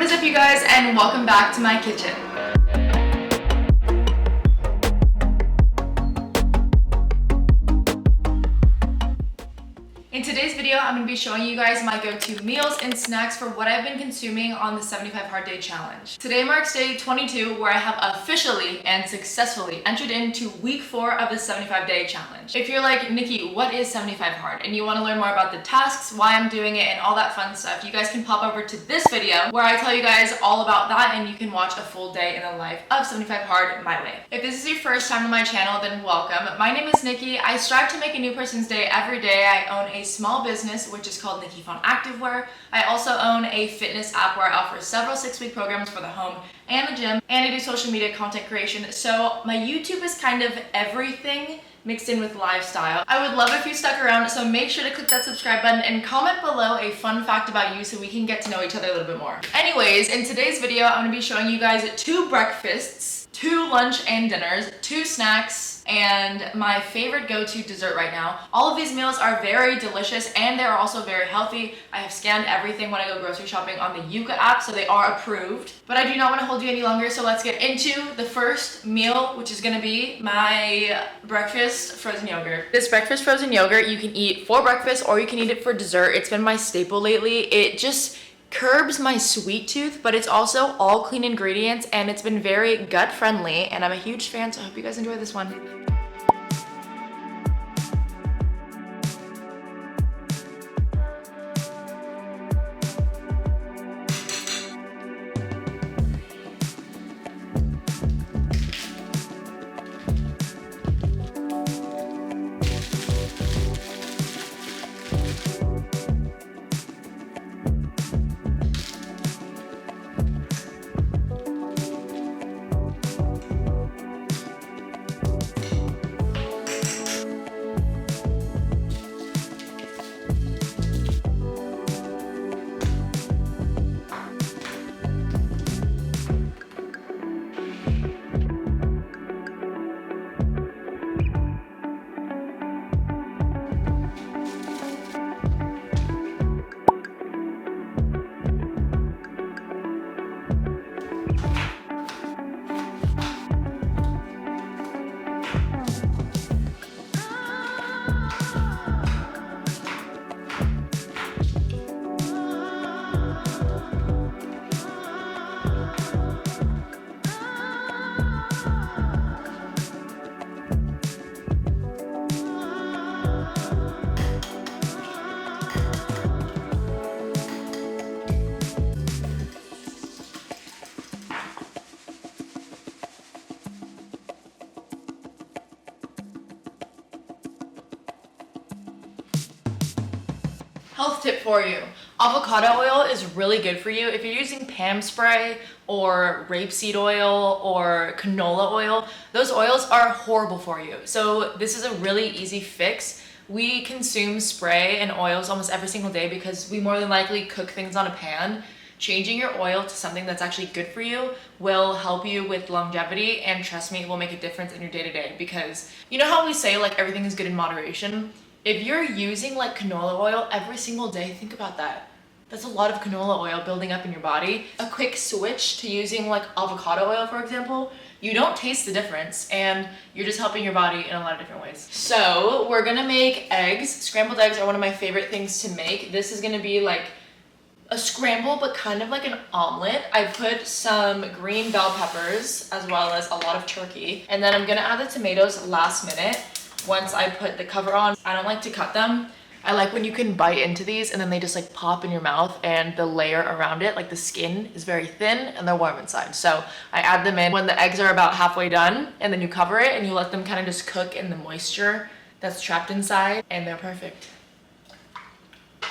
What is up, you guys, and welcome back to my kitchen. In today's video, I'm going to be showing you guys my go-to meals and snacks for what I've been consuming on the 75 Hard Day Challenge. Today marks day 22, where I have officially and successfully entered into week 4 of the 75 Day Challenge. If you're like, Nikki, what is 75 Hard? And you want to learn more about the tasks, why I'm doing it, and all that fun stuff, you guys can pop over to this video where I tell you guys all about that, and you can watch a full day in the life of 75 Hard my way. If this is your first time on my channel, then welcome. My name is Nikki. I strive to make a new person's day every day. I own a small business which is called Nikki Phone Activewear. I also own a fitness app where I offer several 6-week programs for the home and the gym, and I do social media content creation. So my YouTube is kind of everything mixed in with lifestyle. I would love if you stuck around, so make sure to click that subscribe button and comment below a fun fact about you so we can get to know each other a little bit more. Anyways, in today's video, I'm gonna be showing you guys 2 breakfasts, 2 lunch and dinners, 2 snacks, and my favorite go-to dessert right now. All of these meals are very delicious and they're also very healthy. I have scanned everything when I go grocery shopping on the Yuka app, so they are approved. But I do not want to hold you any longer, so let's get into the first meal, which is gonna be my breakfast frozen yogurt. This breakfast frozen yogurt, you can eat for breakfast or you can eat it for dessert. It's been my staple lately. It just curbs my sweet tooth, but it's also all clean ingredients and it's been very gut friendly, and I'm a huge fan, so I hope you guys enjoy this one. Health tip for you. Avocado oil is really good for you. If you're using Pam spray or rapeseed oil or canola oil, those oils are horrible for you. So this is a really easy fix. We consume spray and oils almost every single day because we more than likely cook things on a pan. Changing your oil to something that's actually good for you will help you with longevity, and trust me, it will make a difference in your day-to-day, because you know how we say like everything is good in moderation? If you're using like canola oil every single day, think about that. That's a lot of canola oil building up in your body. A quick switch to using like avocado oil, for example, you don't taste the difference and you're just helping your body in a lot of different ways. So we're gonna make eggs. Scrambled eggs are one of my favorite things to make. This is gonna be like a scramble, but kind of like an omelet. I put some green bell peppers as well as a lot of turkey. And then I'm gonna add the tomatoes last minute once I put the cover on. I don't like to cut them. I like when you can bite into these and then they just like pop in your mouth, and the layer around it, like the skin, is very thin and they're warm inside. So I add them in when the eggs are about halfway done, and then you cover it and you let them kind of just cook in the moisture that's trapped inside, and they're perfect.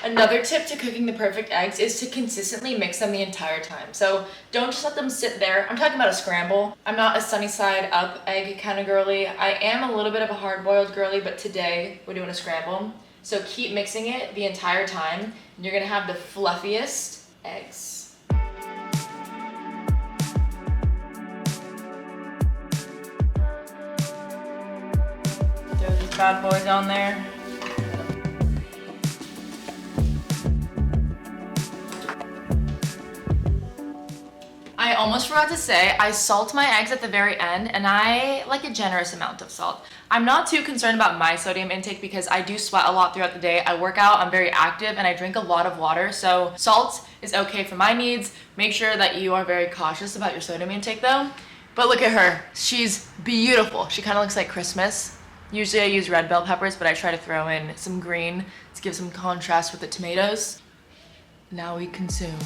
Another tip to cooking the perfect eggs is to consistently mix them the entire time. So don't just let them sit there. I'm talking about a scramble. I'm not a sunny side up egg kind of girly. I am a little bit of a hard-boiled girly, but today we're doing a scramble. So keep mixing it the entire time, and you're gonna have the fluffiest eggs. Throw these bad boys on there. I almost forgot to say, I salt my eggs at the very end, and I like a generous amount of salt. I'm not too concerned about my sodium intake because I do sweat a lot throughout the day. I work out, I'm very active, and I drink a lot of water, so salt is okay for my needs. Make sure that you are very cautious about your sodium intake though. But look at her, she's beautiful. She kind of looks like Christmas. Usually I use red bell peppers, but I try to throw in some green to give some contrast with the tomatoes. Now we consume.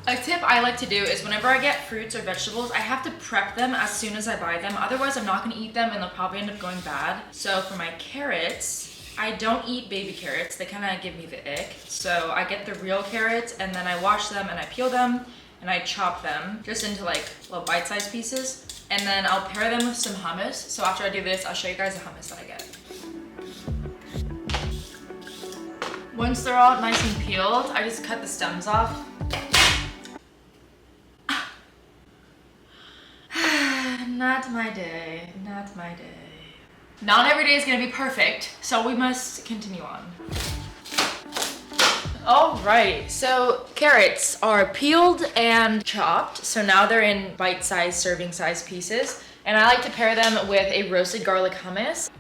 A tip I like to do is whenever I get fruits or vegetables, I have to prep them as soon as I buy them. Otherwise, I'm not gonna eat them and they'll probably end up going bad. So for my carrots, I don't eat baby carrots. They kind of give me the ick. So I get the real carrots and then I wash them and I peel them and I chop them just into like little bite-sized pieces. And then I'll pair them with some hummus. So after I do this, I'll show you guys the hummus that I get. Once they're all nice and peeled, I just cut the stems off. Not my day, not my day. Not every day is gonna be perfect, so we must continue on. Alright, so carrots are peeled and chopped, so now they're in bite-sized, serving-sized pieces. And I like to pair them with a roasted garlic hummus.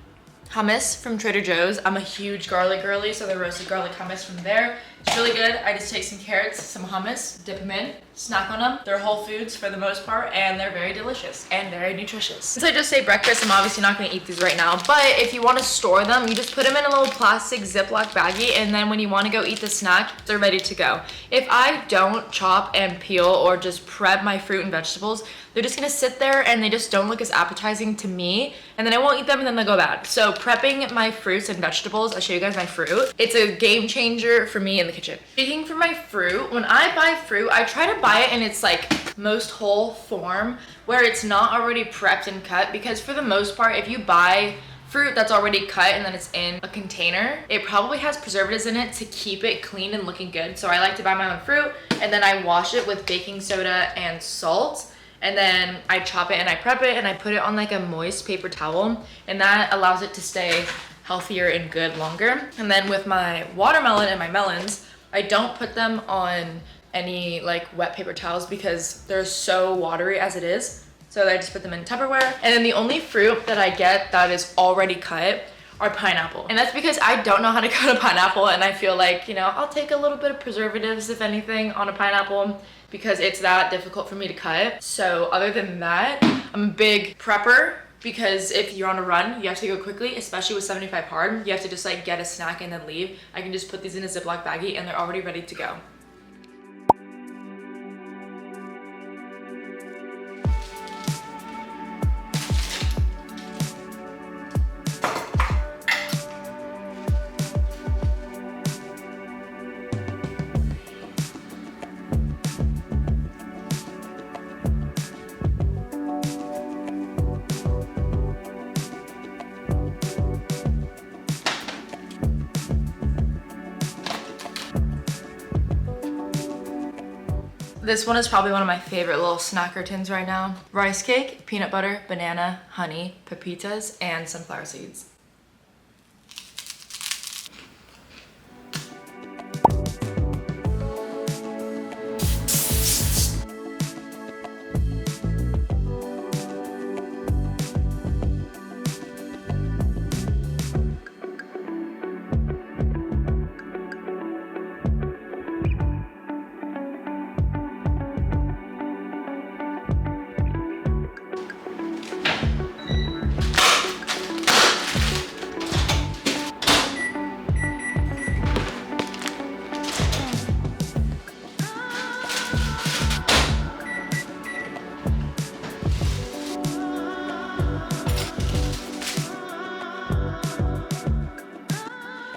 Hummus from Trader Joe's. I'm a huge garlic girly, so the roasted garlic hummus from there. It's really good. I just take some carrots, some hummus, dip them in, snack on them. They're whole foods for the most part, and they're very delicious and very nutritious. Since I just say breakfast, I'm obviously not gonna eat these right now, but if you wanna store them, you just put them in a little plastic Ziploc baggie, and then when you wanna go eat the snack, they're ready to go. If I don't chop and peel or just prep my fruit and vegetables, they're just gonna sit there and they just don't look as appetizing to me, and then I won't eat them and then they'll go bad. So prepping my fruits and vegetables, I'll show you guys my fruit. It's a game changer for me in the kitchen. Speaking for my fruit, when I buy fruit, I try to buy it in its like most whole form where it's not already prepped and cut, because for the most part, if you buy fruit that's already cut and then it's in a container, it probably has preservatives in it to keep it clean and looking good. So I like to buy my own fruit and then I wash it with baking soda and salt. And then I chop it and I prep it and I put it on like a moist paper towel, and that allows it to stay healthier and good longer. And then with my watermelon and my melons, I don't put them on any like wet paper towels because they're so watery as it is. So I just put them in Tupperware. And then the only fruit that I get that is already cut are pineapple. And that's because I don't know how to cut a pineapple, and I feel like, you know, I'll take a little bit of preservatives, if anything, on a pineapple, because it's that difficult for me to cut. So other than that, I'm a big prepper, because if you're on a run, you have to go quickly, especially with 75 hard. You have to just like get a snack and then leave. I can just put these in a Ziploc baggie and they're already ready to go. This one is probably one of my favorite little snacker tins right now. Rice cake, peanut butter, banana, honey, pepitas, and sunflower seeds.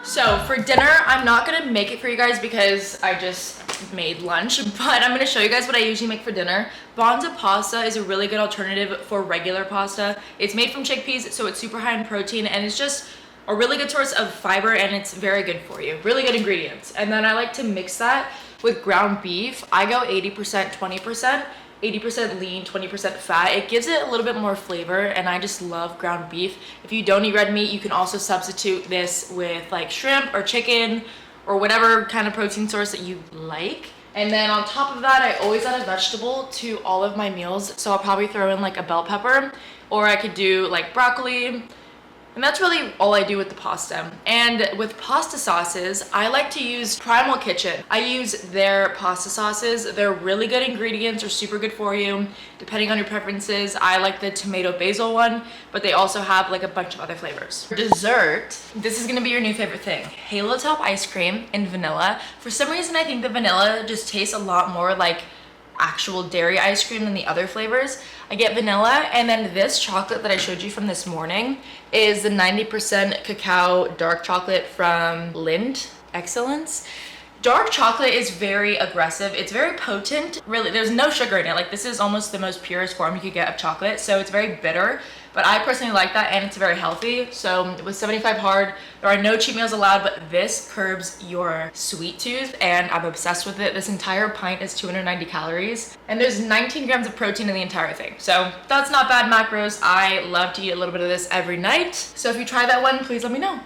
So for dinner, I'm not gonna make it for you guys because I just made lunch, but I'm gonna show you guys what I usually make for dinner. Bonza pasta is a really good alternative for regular pasta. It's made from chickpeas, so it's super high in protein, and it's just a really good source of fiber, and it's very good for you. Really good ingredients. And then I like to mix that with ground beef, I go 80%, 20%. 80% lean, 20% fat. It gives it a little bit more flavor, and I just love ground beef. If you don't eat red meat, you can also substitute this with like shrimp or chicken or whatever kind of protein source that you like. And then on top of that, I always add a vegetable to all of my meals. So I'll probably throw in like a bell pepper, or I could do like broccoli. And that's really all I do with the pasta. And with pasta sauces, I like to use Primal Kitchen. I use their pasta sauces. They're really good ingredients, they're super good for you, depending on your preferences. I like the tomato basil one, but they also have like a bunch of other flavors. For dessert, this is gonna be your new favorite thing. Halo Top ice cream in vanilla. For some reason, I think the vanilla just tastes a lot more like actual dairy ice cream than the other flavors. I get vanilla, and then this chocolate that I showed you from this morning is the 90% cacao dark chocolate from Lind Excellence. Dark chocolate is very aggressive. It's very potent. Really, there's no sugar in it. Like, this is almost the most purest form you could get of chocolate, so it's very bitter. But I personally like that, and it's very healthy. So with 75 hard, there are no cheat meals allowed, but this curbs your sweet tooth, and I'm obsessed with it. This entire pint is 290 calories, and there's 19 grams of protein in the entire thing. So that's not bad macros. I love to eat a little bit of this every night. So if you try that one, please let me know.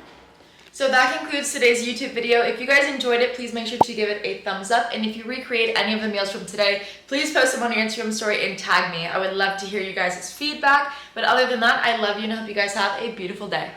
So that concludes today's YouTube video. If you guys enjoyed it, please make sure to give it a thumbs up. And if you recreate any of the meals from today, please post them on your Instagram story and tag me. I would love to hear you guys' feedback. But other than that, I love you and I hope you guys have a beautiful day.